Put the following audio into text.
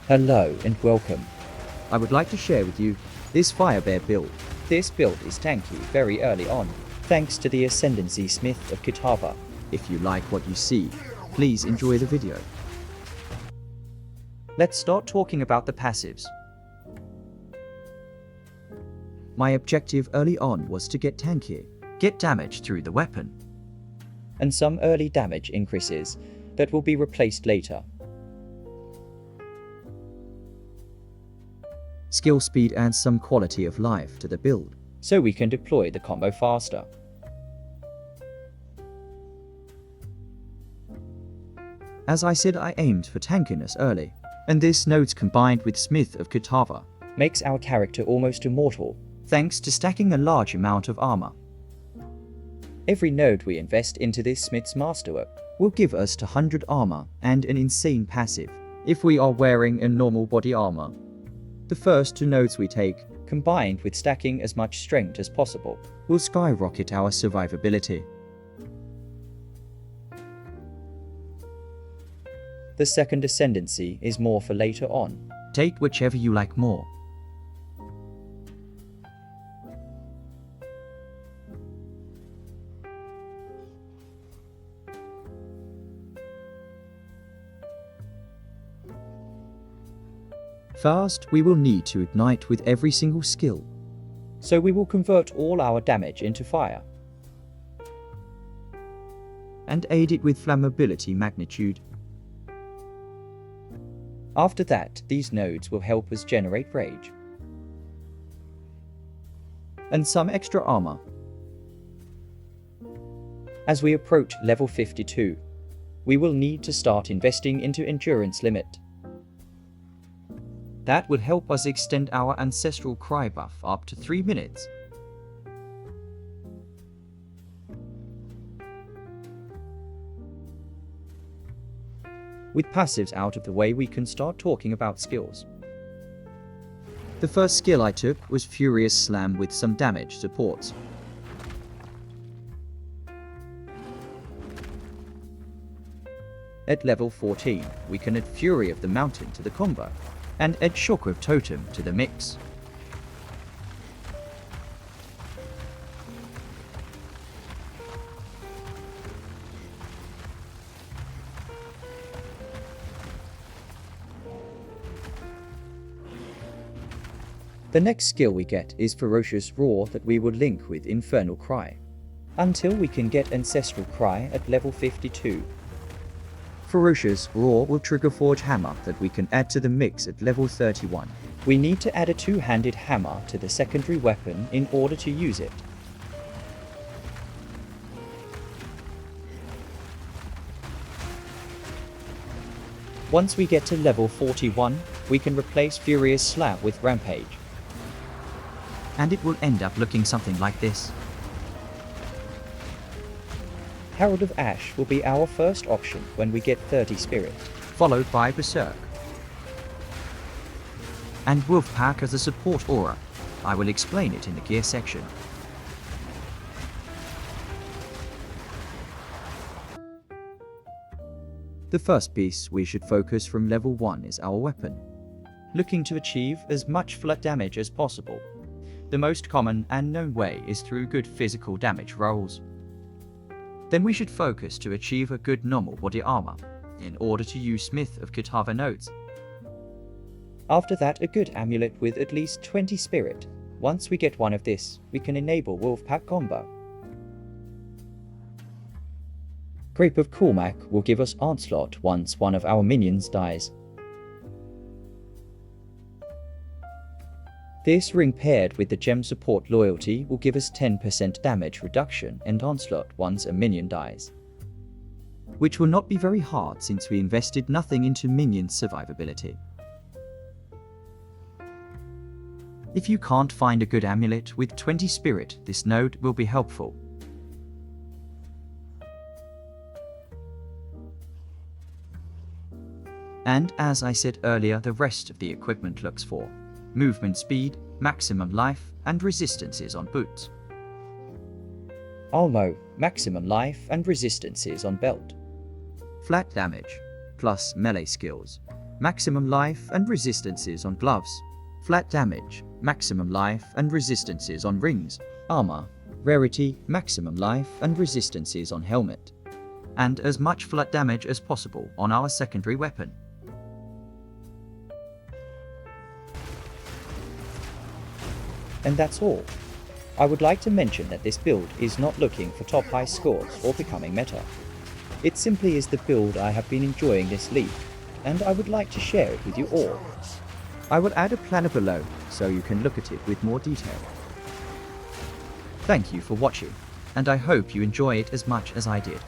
Hello and welcome. I would like to share with you this Firebear build. This build is tanky very early on, thanks to the Ascendancy Smith of Kitava. If you like what you see, please enjoy the video. Let's start talking about the passives. My objective early on was to get tankier, get damage through the weapon, and some early damage increases that will be replaced later. Skill speed adds some quality of life to the build, so we can deploy the combo faster. As I said, I aimed for tankiness early, and this nodes combined with Smith of Kitava makes our character almost immortal, thanks to stacking a large amount of armor. Every node we invest into this Smith's Masterwork will give us 200 armor and an insane passive if we are wearing a normal body armor. The first two nodes we take, combined with stacking as much strength as possible, will skyrocket our survivability. The second ascendancy is more for later on. Take whichever you like more. First, we will need to ignite with every single skill, so we will convert all our damage into fire and aid it with flammability magnitude. After that, these nodes will help us generate rage and some extra armor. As we approach level 52, we will need to start investing into endurance limit. That will help us extend our ancestral cry buff up to 3 minutes. With passives out of the way, we can start talking about skills. The first skill I took was Furious Slam with some damage supports. At level 14, we can add Fury of the Mountain to the combo, and add Shockwave Totem to the mix. The next skill we get is Ferocious Roar that we will link with Infernal Cry, until we can get Ancestral Cry at level 52. Ferocious Roar will trigger Forge Hammer that we can add to the mix at level 31. We need to add a two-handed hammer to the secondary weapon in order to use it. Once we get to level 41, we can replace Furious Slam with Rampage, and it will end up looking something like this. Herald of Ash will be our first option when we get 30 spirit, followed by Berserk and Wolfpack as a support aura. I will explain it in the gear section. The first piece we should focus from level 1 is our weapon, looking to achieve as much flat damage as possible. The most common and known way is through good physical damage rolls. Then we should focus to achieve a good normal body armor, in order to use Smith of Kitava nodes. After that, a good amulet with at least 20 spirit. Once we get one of this, we can enable Wolfpack combo. Grape of Cormac will give us Onslaught once one of our minions dies. This ring paired with the gem support loyalty will give us 10% damage reduction and Onslaught once a minion dies, which will not be very hard since we invested nothing into minion survivability. If you can't find a good amulet with 20 spirit, this node will be helpful. And as I said earlier, the rest of the equipment looks for movement speed, maximum life, and resistances on boots. Almo, maximum life and resistances on belt. Flat damage, plus melee skills, maximum life and resistances on gloves. Flat damage, maximum life and resistances on rings. Armor, rarity, maximum life and resistances on helmet. And as much flat damage as possible on our secondary weapon. And that's all. I would like to mention that this build is not looking for top high scores or becoming meta. It simply is the build I have been enjoying this league, and I would like to share it with you all. I will add a planner below so you can look at it with more detail. Thank you for watching, and I hope you enjoy it as much as I did.